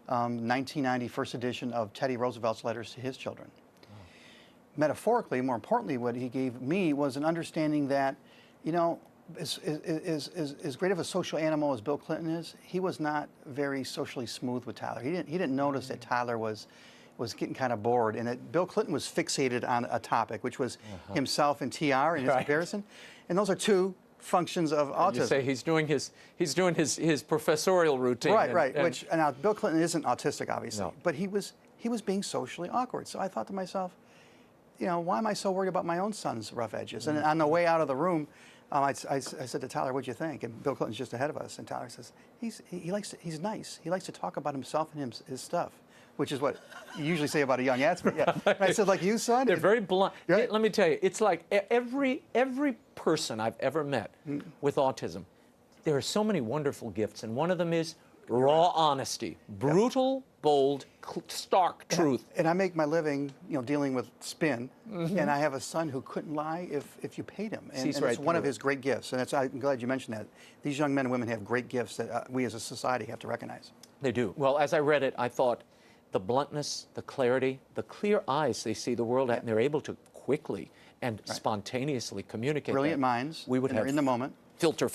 1990 first edition of Teddy Roosevelt's letters to his children. Metaphorically, more importantly, what he gave me was an understanding that, you know, as great of a social animal as Bill Clinton is, he was not very socially smooth with Tyler. He didn't notice that Tyler was getting kind of bored, and that Bill Clinton was fixated on a topic, which was himself and TR and his comparison. And those are 2 functions of autism. You say he's doing his professorial routine. Right. Which now Bill Clinton isn't autistic, obviously, but he was being socially awkward. So I thought to myself, you know, why am I so worried about my own son's rough edges? And on the way out of the room, I said to Tyler, "What'd you think?" And Bill Clinton's just ahead of us, and Tyler says, he's nice. He likes to talk about himself and his stuff, which is what you usually say about a young athlete. Yeah. And I said, like you, son? They're very blunt. Right? Let me tell you, it's like every person I've ever met with autism, there are so many wonderful gifts, and one of them is raw honesty, brutal, bold, stark truth. And I make my living, you know, dealing with spin, and I have a son who couldn't lie if you paid him. And it's one of his great gifts, and I'm glad you mentioned that. These young men and women have great gifts that we as a society have to recognize. They do. Well, as I read it, I thought the bluntness, the clarity, the clear eyes they see the world at, and they're able to quickly and spontaneously communicate. Brilliant minds. We would have in the moment. Filter,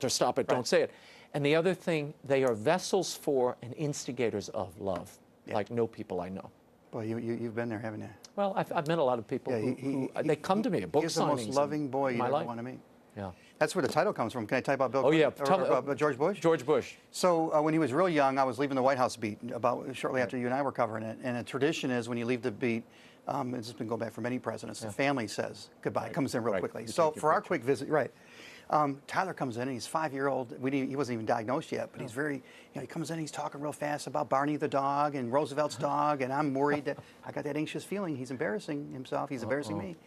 stop it, don't say it. And the other thing, they are vessels for and instigators of love, like no people I know. Boy, you've been there, haven't you? Well, I've met a lot of people who they come to me at book signings. He's the most loving boy you ever want to meet. Yeah. That's where the title comes from. Can I tell you about Bill? Oh, yeah. About George Bush? George Bush. So when he was real young, I was leaving the White House beat shortly after you and I were covering it. And a tradition is when you leave the beat, it's been going back for many presidents, the family says goodbye, comes in real quickly. So for our quick visit, Tyler comes in, and he's 5-year-old. He wasn't even diagnosed yet, but he's very, you know, he comes in, he's talking real fast about Barney the dog and Roosevelt's dog, and I'm worried that I got that anxious feeling. He's embarrassing himself. He's embarrassing me.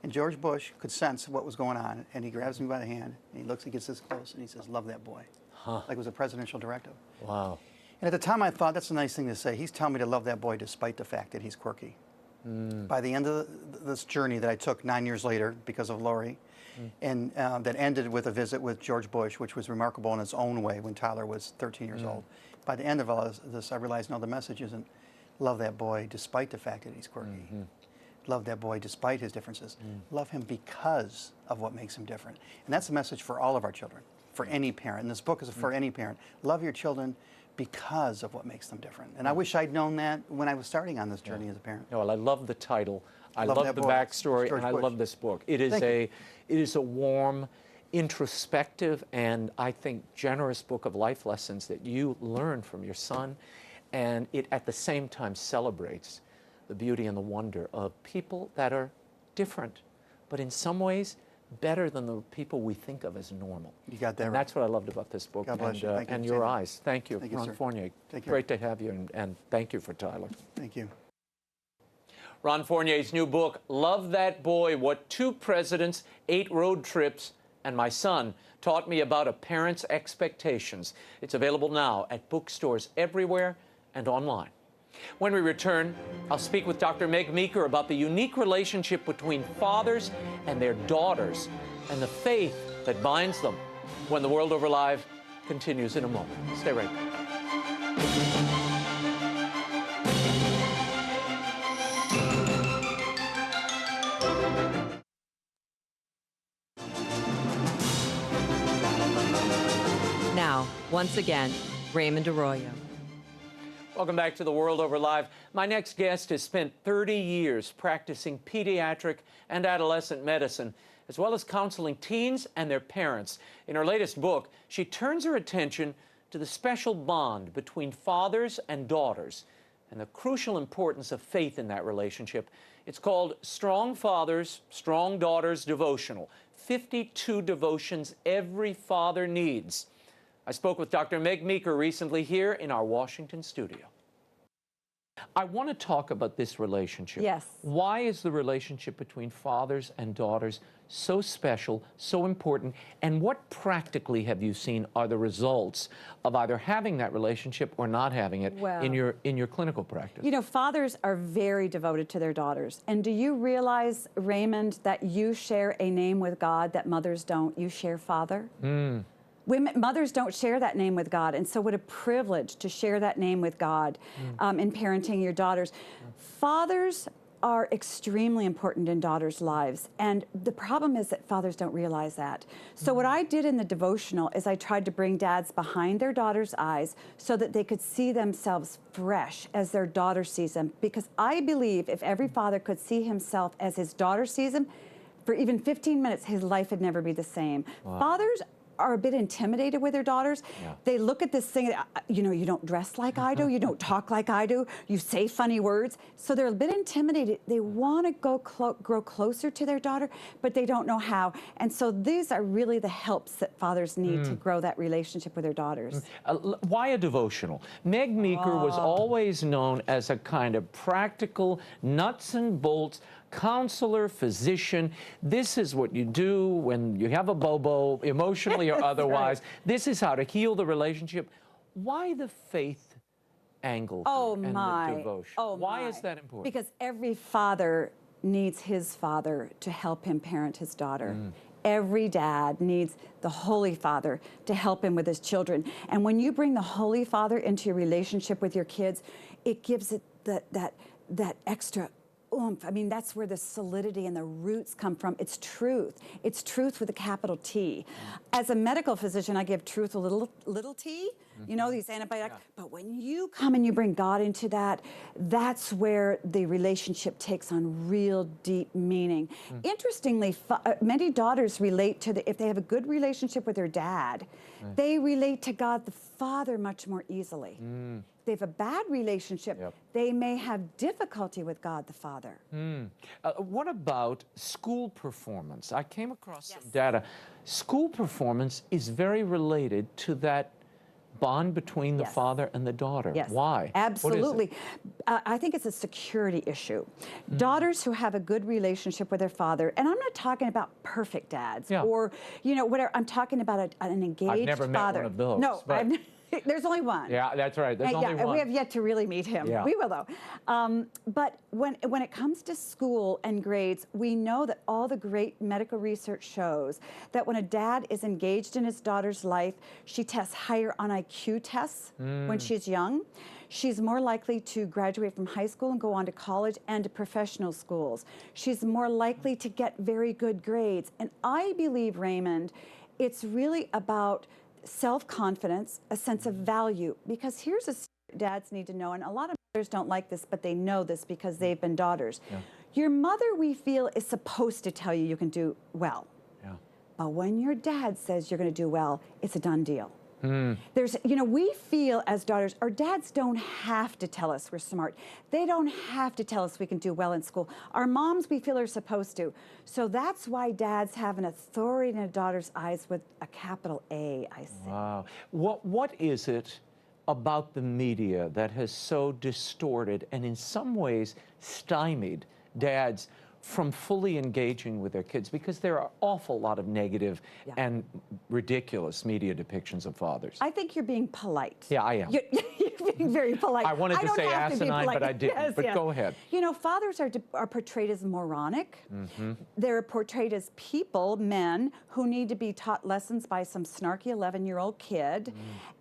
And George Bush could sense what was going on, and he grabs me by the hand, and he looks, he gets this close, and he says, "Love that boy," like it was a presidential directive. Wow. And at the time, I thought that's a nice thing to say. He's telling me to love that boy despite the fact that he's quirky. By the end of this journey that I took 9 years later because of Lori, and that ended with a visit with George Bush, which was remarkable in its own way when Tyler was 13 years old. By the end of all this, I realized, no, the message isn't love that boy despite the fact that he's quirky. Love that boy despite his differences. Love him because of what makes him different. And that's a message for all of our children, for any parent. And this book is for any parent. Love your children because of what makes them different. And I wish I'd known that when I was starting on this journey as a parent. Well, I love the title. I love the backstory, and I love this book. It is a warm, introspective, and I think generous book of life lessons that you learn from your son, and it at the same time celebrates the beauty and the wonder of people that are different, but in some ways better than the people we think of as normal. You got that and right. That's what I loved about this book. God bless you. Thank you. And your eyes. Thank you, Thank you, Ron sir. Fournier. Take care. Great to have you, and thank you for Tyler. Thank you. Ron Fournier's new book, Love That Boy, What 2 Presidents, 8 Road Trips, and My Son Taught Me About a Parent's Expectations. It's available now at bookstores everywhere and online. When we return, I'll speak with Dr. Meg Meeker about the unique relationship between fathers and their daughters and the faith that binds them. When The World Over Live continues in a moment. Stay right there. Once again, Raymond Arroyo. Welcome back to The World Over Live. My next guest has spent 30 years practicing pediatric and adolescent medicine, as well as counseling teens and their parents. In her latest book, she turns her attention to the special bond between fathers and daughters and the crucial importance of faith in that relationship. It's called Strong Fathers, Strong Daughters Devotional, 52 devotions every father needs. I spoke with Dr. Meg Meeker recently here in our Washington studio. I want to talk about this relationship. Yes. Why is the relationship between fathers and daughters so special, so important, and what practically have you seen are the results of either having that relationship or not having it in your clinical practice? You know, fathers are very devoted to their daughters. And do you realize, Raymond, that you share a name with God that mothers don't? You share Father? Mothers don't share that name with God, and so what a privilege to share that name with God in parenting your daughters. Fathers are extremely important in daughters' lives, and the problem is that fathers don't realize that. So what I did in the devotional is I tried to bring dads behind their daughters' eyes so that they could see themselves fresh as their daughter sees them, because I believe if every father could see himself as his daughter sees him, for even 15 minutes, his life would never be the same. Wow. Fathers are a bit intimidated with their daughters. They look at this thing, you know, you don't dress like I do, you don't talk like I do, you say funny words. So they're a bit intimidated. They want to grow closer to their daughter, but they don't know how. And so these are really the helps that fathers need to grow that relationship with their daughters. Why a devotional? Meg Meeker was always known as a kind of practical, nuts and bolts counselor, physician. This is what you do when you have a bobo, emotionally or otherwise. Right. This is how to heal the relationship. Why the faith angle and the devotion? Why is that important? Because every father needs his father to help him parent his daughter. Every dad needs the Holy Father to help him with his children. And when you bring the Holy Father into your relationship with your kids, it gives it that extra oomph. I mean, that's where the solidity and the roots come from. It's truth. It's truth with a capital T. As a medical physician, I give truth a little t, you know, these antibiotics. But when you come and you bring God into that, that's where the relationship takes on real deep meaning. Interestingly, many daughters relate to if they have a good relationship with their dad, they relate to God the Father much more easily. If they have a bad relationship, they may have difficulty with God the Father. What about school performance? I came across some data. School performance is very related to that bond between the father and the daughter. Why? Absolutely. I think it's a security issue. Daughters who have a good relationship with their father, and I'm not talking about perfect dads or, you know, whatever. I'm talking about an engaged father. I've never met one of those. No, there's only one. Yeah, that's right. There's only one. We have yet to really meet him. We will, though. But when it comes to school and grades, we know that all the great medical research shows that when a dad is engaged in his daughter's life, she tests higher on IQ tests when she's young. She's more likely to graduate from high school and go on to college and to professional schools. She's more likely to get very good grades. And I believe, Raymond, it's really about self-confidence, a sense of value, because here's a dads need to know, and a lot of mothers don't like this, but they know this because they've been daughters. Your mother, we feel, is supposed to tell you can do well. But when your dad says you're going to do well, it's a done deal. There's, you know, we feel as daughters, our dads don't have to tell us we're smart. They don't have to tell us we can do well in school. Our moms, we feel, are supposed to. So that's why dads have an authority in a daughter's eyes with a capital A, I say. Wow. What is it about the media that has so distorted and in some ways stymied dads from fully engaging with their kids? Because there are an awful lot of negative and ridiculous media depictions of fathers. I think you're being polite. Yeah, I am. You're being very polite. I wanted to say asinine, but I didn't. But go ahead. You know, fathers are portrayed as moronic. They're portrayed as people, men, who need to be taught lessons by some snarky 11-year-old kid.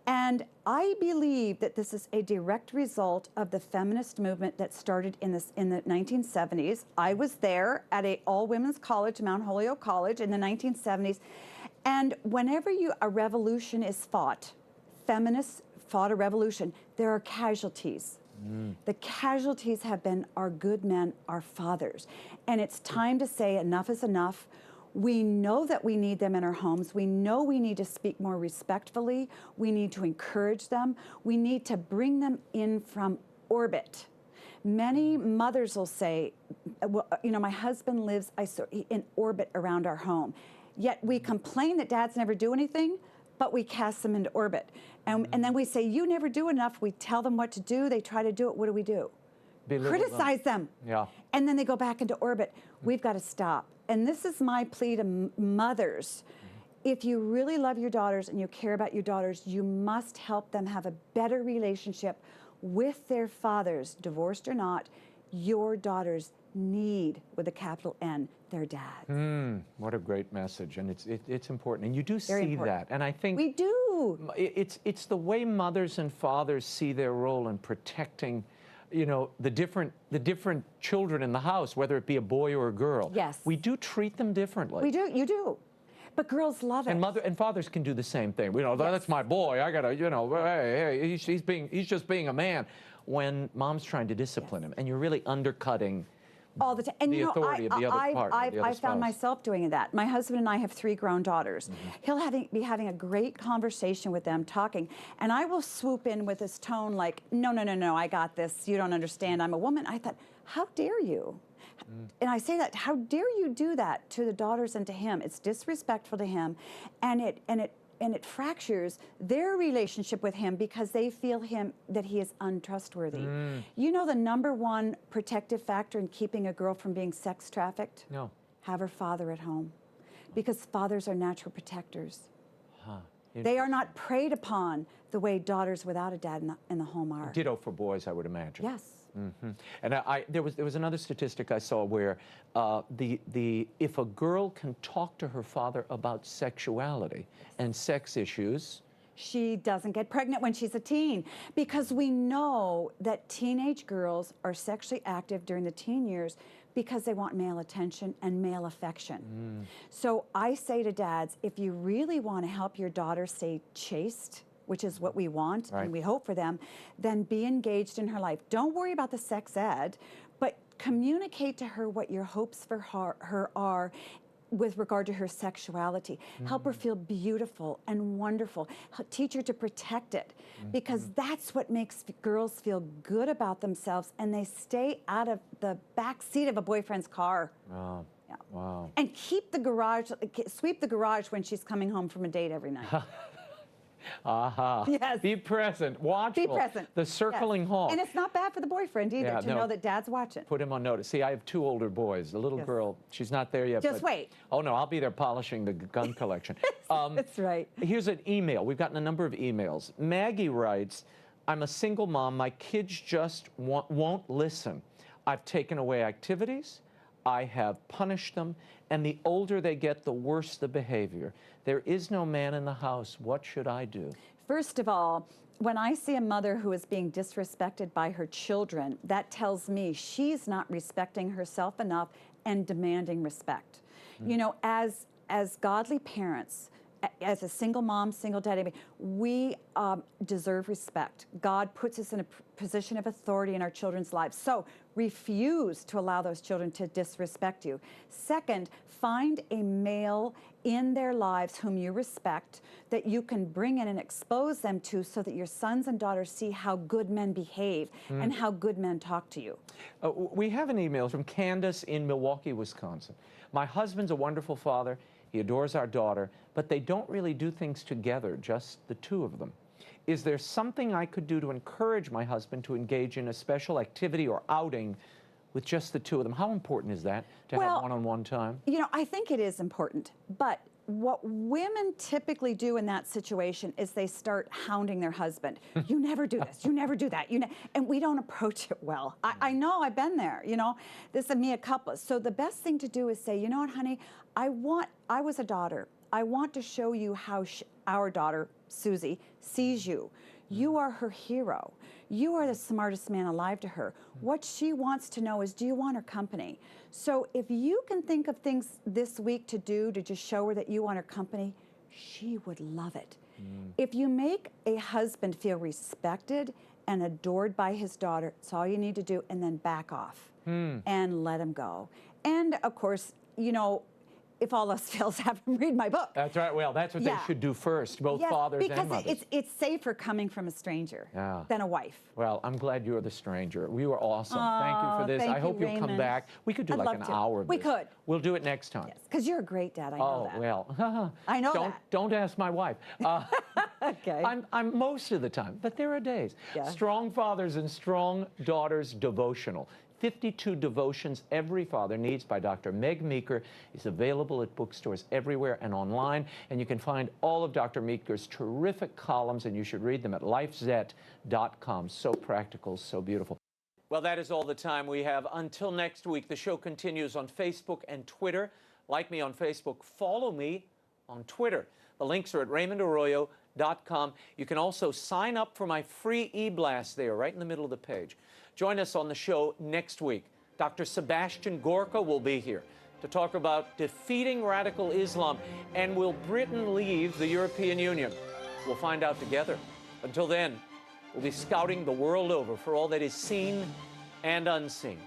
And I believe that this is a direct result of the feminist movement that started in the 1970s. I was there at a all-women's college, Mount Holyoke College, in the 1970s. And whenever a revolution is fought, feminists fought a revolution. There are casualties. The casualties have been our good men, our fathers. And it's time to say enough is enough. We know that we need them in our homes. We know we need to speak more respectfully. We need to encourage them. We need to bring them in from orbit. Many mothers will say, well, you know, my husband lives in orbit around our home. Yet we complain that dads never do anything, but we cast them into orbit. And then we say, you never do enough. We tell them what to do. They try to do it. What do? Criticize them. Yeah. And then they go back into orbit. We've got to stop. And this is my plea to mothers. If you really love your daughters and you care about your daughters, you must help them have a better relationship with their fathers, divorced or not. Your daughters need, with a capital N, their dads. What a great message, and it's important, and you do Very see important. that, and I think We do. It's the way mothers and fathers see their role in protecting, you know, the different children in the house, whether it be a boy or a girl. Yes. We do treat them differently. We do. You do. But girls love it. And fathers can do the same thing. You know, that's my boy. I gotta, you know, hey, he's just being a man. When mom's trying to discipline him, and you're really undercutting all the time. And the authority of the other partner, the other I found spouse. myself doing that. My husband and I have 3 grown daughters. He'll be having a great conversation with them, talking, and I will swoop in with this tone like, no, I got this. You don't understand. I'm a woman. I thought, how dare you? And I say that, how dare you do that to the daughters and to him? It's disrespectful to him, and it fractures their relationship with him because they feel that he is untrustworthy. You know the #1 protective factor in keeping a girl from being sex trafficked? No. Have her father at home, because fathers are natural protectors. They are not preyed upon the way daughters without a dad in the home are. Ditto for boys, I would imagine. Yes. And there was another statistic I saw where if a girl can talk to her father about sexuality and sex issues, she doesn't get pregnant when she's a teen, because we know that teenage girls are sexually active during the teen years because they want male attention and male affection. So I say to dads, if you really want to help your daughter stay chaste, which is what we want and we hope for them, then be engaged in her life. Don't worry about the sex ed, but communicate to her what your hopes for her are with regard to her sexuality. Help her feel beautiful and wonderful. Teach her to protect it, because that's what makes girls feel good about themselves, and they stay out of the back seat of a boyfriend's car. wow. Yeah. Wow. And sweep the garage when she's coming home from a date every night. Yes. Be present, watchful. Be present. The circling home. And it's not bad for the boyfriend either to know that dad's watching. Put him on notice. See, I have 2 older boys. The little girl, she's not there yet. Just wait. Oh, no, I'll be there polishing the gun collection. That's right. Here's an email. We've gotten a number of emails. Maggie writes, I'm a single mom. My kids just won't listen. I've taken away activities. I have punished them. And the older they get, the worse the behavior. There is no man in the house. What should I do? First of all, when I see a mother who is being disrespected by her children, that tells me she's not respecting herself enough and demanding respect. You know, as godly parents, as a single mom, single daddy, we deserve respect. God puts us in a position of authority in our children's lives. So refuse to allow those children to disrespect you. Second, find a male in their lives whom you respect, that you can bring in and expose them to, so that your sons and daughters see how good men behave and how good men talk to you. We have an email from Candace in Milwaukee, Wisconsin. My husband's a wonderful father. He adores our daughter, but they don't really do things together, just the 2 of them. Is there something I could do to encourage my husband to engage in a special activity or outing with just the 2 of them? How important is that, to have one-on-one time? You know, I think it is important, but what women typically do in that situation is they start hounding their husband. You never do this, you never do that, and we don't approach it well. I know, I've been there, you know, this is mea culpa. So the best thing to do is say, you know what, honey, I was a daughter. I want to show you how our daughter, Susie, sees you. You are her hero. You are the smartest man alive to her. What she wants to know is, do you want her company? So if you can think of things this week to do to just show her that you want her company, she would love it. If you make a husband feel respected and adored by his daughter, it's all you need to do, and then back off and let him go. And of course, you know, if all else fails, have them read my book. That's right. Well, that's what they should do first, both fathers and mothers. Because it's safer coming from a stranger than a wife. Well, I'm glad you're the stranger. We were awesome. Thank you for this. I hope you'll come back. We could do like an hour of this. We could. We'll do it next time. Yes, because you're a great dad. I know that. Oh, well. I know that. Don't ask my wife. Okay. I'm most of the time, but there are days. Strong Fathers and Strong Daughters devotional. 52 devotions every father needs by Dr. Meg Meeker is available at bookstores everywhere and online. And you can find all of Dr. Meeker's terrific columns, and you should read them at lifezet.com. So practical, so beautiful. Well, that is all the time we have. Until next week, the show continues on Facebook and Twitter. Like me on Facebook, follow me on Twitter. The links are at RaymondArroyo.com. You can also sign up for my free e-blast there, right in the middle of the page. Join us on the show next week. Dr. Sebastian Gorka will be here to talk about defeating radical Islam, and will Britain leave the European Union? We'll find out together. Until then, we'll be scouting the world over for all that is seen and unseen.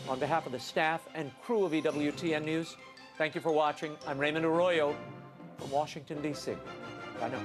On behalf of the staff and crew of EWTN News, thank you for watching. I'm Raymond Arroyo from Washington, D.C. Bye now.